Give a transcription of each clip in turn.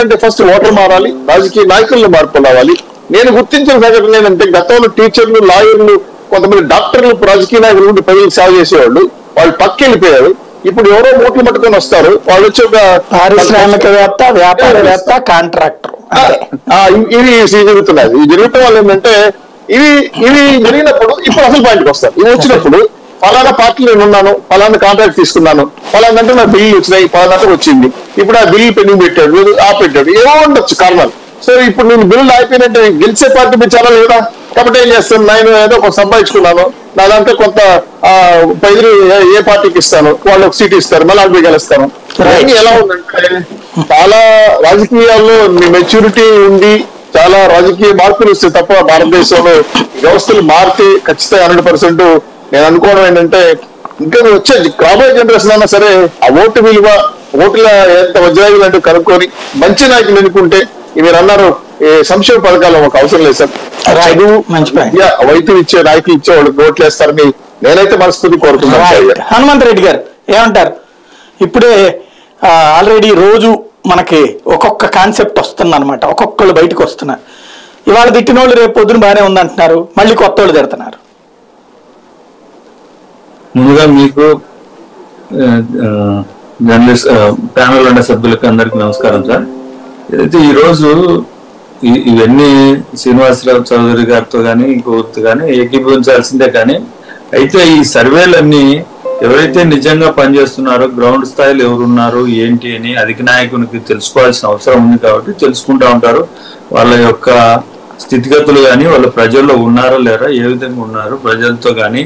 మారాలంటే first voter మారాలి, రాజకీయ నాయకులను మార్పు రావాలి. నేను గుర్తించిన సంఘటన ఏంటంటే గతంలో టీచర్లు, లాయర్లు, కొంతమంది డాక్టర్లు రాజకీయ నాయకులు ఉండి ప్రజలకు సేవ చేసేవాళ్ళు, వాళ్ళు పక్కెళ్ళిపోయారు. ఇప్పుడు ఎవరో మూట్లు పట్టుకొని వస్తారు, వాళ్ళు వచ్చి ఒక పారిశ్రామికవేత్త, వ్యాపారవేత్త, కాంట్రాక్టర్ ఇవి జరుగుతున్నది. ఈ జరగటం వల్ల ఏంటంటే ఇవి జరిగినప్పుడు ఇప్పుడు అసలు పాయింట్కి వస్తారు. ఇవి వచ్చినప్పుడు ఫలానా పార్టీలో నేను ఉన్నాను, ఫలానా కాంట్రాక్ట్ తీసుకున్నాను, ఫలానా అంటే నా బిల్లు వచ్చినాయి, ఫలానా వచ్చింది, ఇప్పుడు ఆ బిల్లు పెండింగ్ పెట్టాడు, ఆపెట్టాడు, ఏమో ఉండొచ్చు కారణాలు. సో ఇప్పుడు నేను బిల్లు ఆగిపోయినట్టే గెలిచే పార్టీ మీద చాలా లేదా, కాబట్టి ఏం చేస్తాను, నేను ఏదో కొంత సంపాదించుకున్నాను, నా దాంట్లో కొంత పైరు ఏ పార్టీకి ఇస్తాను, వాళ్ళు ఒక సీట్ ఇస్తారు, మళ్ళీ అవి గెలుస్తాను. ఎలా ఉందంటే చాలా రాజకీయాల్లో మెచ్యూరిటీ ఉండి చాలా రాజకీయ మార్పులు వస్తే తప్ప భారతదేశంలో వ్యవస్థలు మారితే ఖచ్చితంగా 100% నేను అనుకోవడం ఏంటంటే ఇంకా వచ్చే రాబోయే జనరేషన్ అయినా సరే ఆ ఓటు విలువ, ఓటుల ఎంత వజ్రాయులు అంటూ కనుక్కొని మంచి నాయకులు ఎన్నుకుంటే మీరు అన్నారు సంక్షేమ పథకాలు ఒక అవసరం లేదు సార్, చదువు వైద్యం ఇచ్చే నాయకులు ఇచ్చే వాళ్ళకి ఓట్లు వేస్తారని నేనైతే మనస్ఫూర్తి కోరుకుంటున్నాను. హనుమంత్ రెడ్డి గారు ఏమంటారు? ఇప్పుడే ఆల్రెడీ రోజు మనకి ఒక్కొక్క కాన్సెప్ట్ వస్తుంది అనమాట, ఒక్కొక్కళ్ళు బయటకు వస్తున్నారు. ఇవాళ తిట్టిన వాళ్ళు రేపు పొద్దున బాగానే ఉందంటున్నారు, మళ్ళీ కొత్త వాళ్ళు తిడుతున్నారు. ముందుగా మీకు జర్నలిస్ట్ ప్యానల్ ఉన్న సభ్యులకు అందరికి నమస్కారం సార్. అయితే ఈరోజు ఇవన్నీ శ్రీనివాసరావు చౌదరి గారితో కానీ ఇంకొకరితో కానీ ఏకీభవించాల్సిందే. కానీ అయితే ఈ సర్వేలన్నీ ఎవరైతే నిజంగా పనిచేస్తున్నారో గ్రౌండ్ స్థాయిలో ఎవరున్నారు ఏంటి అని అధిక నాయకునికి తెలుసుకోవాల్సిన అవసరం ఉంది. కాబట్టి తెలుసుకుంటా ఉంటారు. వాళ్ళ యొక్క స్థితిగతులు కానీ వాళ్ళ ప్రజల్లో ఉన్నారా లేరా, ఏ విధంగా ఉన్నారు, ప్రజలతో కానీ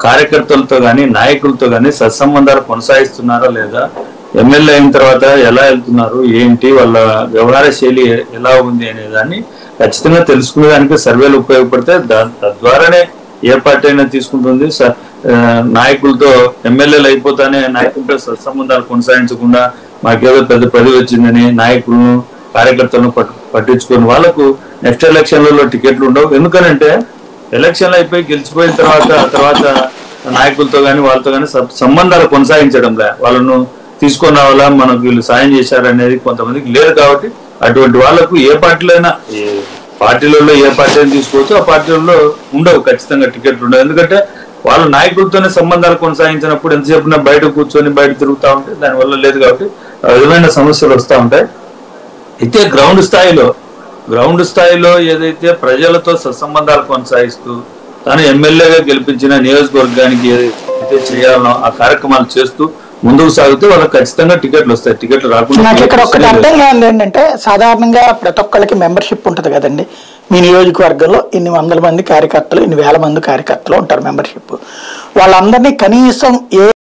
కార్యకర్తలతో కానీ నాయకులతో కానీ సత్సంబంధాలు కొనసాగిస్తున్నారా లేదా, ఎమ్మెల్యే అయిన తర్వాత ఎలా వెళ్తున్నారు ఏంటి, వాళ్ళ వ్యవహార శైలి ఎలా ఉంది అనే దాన్ని ఖచ్చితంగా తెలుసుకునేదానికి సర్వేలు ఉపయోగపడితే తద్వారానే ఏ పార్టీ అయినా తీసుకుంటుంది. నాయకులతో ఎమ్మెల్యేలు అయిపోతానే నాయకులతో సత్సంబంధాలు కొనసాగించకుండా మాకేదో పెద్ద పదవి వచ్చిందని నాయకులను కార్యకర్తలను పట్టించుకొని వాళ్ళకు నెక్స్ట్ ఎలక్షన్లలో టికెట్లు ఉండవు. ఎందుకనంటే ఎలక్షన్లు అయిపోయి గెలిచిపోయిన తర్వాత నాయకులతో కానీ వాళ్ళతో కానీ సంబంధాలు కొనసాగించడంలే, వాళ్ళను తీసుకొని రావాలా, మనకు వీళ్ళు సాయం చేశారనేది కొంతమందికి లేదు. కాబట్టి అటువంటి వాళ్ళకు ఏ పార్టీలైనా పార్టీలలో ఏ పార్టీ అయినా తీసుకోవచ్చు, ఆ పార్టీలలో ఉండవు, ఖచ్చితంగా టికెట్లు ఉండవు. ఎందుకంటే వాళ్ళ నాయకులతోనే సంబంధాలు కొనసాగించినప్పుడు ఎంతసేపు బయట కూర్చొని బయట తిరుగుతూ ఉంటే దానివల్ల లేదు. కాబట్టి ఆ విధమైన సమస్యలు వస్తూ ఉంటాయి. అయితే గ్రౌండ్ స్థాయిలో ఏదైతే ప్రజలతో సత్సంబంధాలు కొనసాగిస్తూ తాను ఎమ్మెల్యేగా గెలిపించిన నియోజకవర్గానికి ఏదైతే చేయాలనో ఆ కార్యక్రమాలు చేస్తూ ముందుకు సాగితే వాళ్ళకి ఖచ్చితంగా టికెట్లు వస్తాయి. టికెట్లు రాకుండా నాకు ఇక్కడ ఒకటి అర్థం కాదు ఏంటంటే, సాధారణంగా ప్రతి ఒక్కరికి మెంబర్షిప్ ఉంటుంది కదండి. మీ నియోజకవర్గంలో ఇన్ని వందల మంది కార్యకర్తలు, ఇన్ని వేల మంది కార్యకర్తలు ఉంటారు మెంబర్షిప్. వాళ్ళందరినీ కనీసం ఏ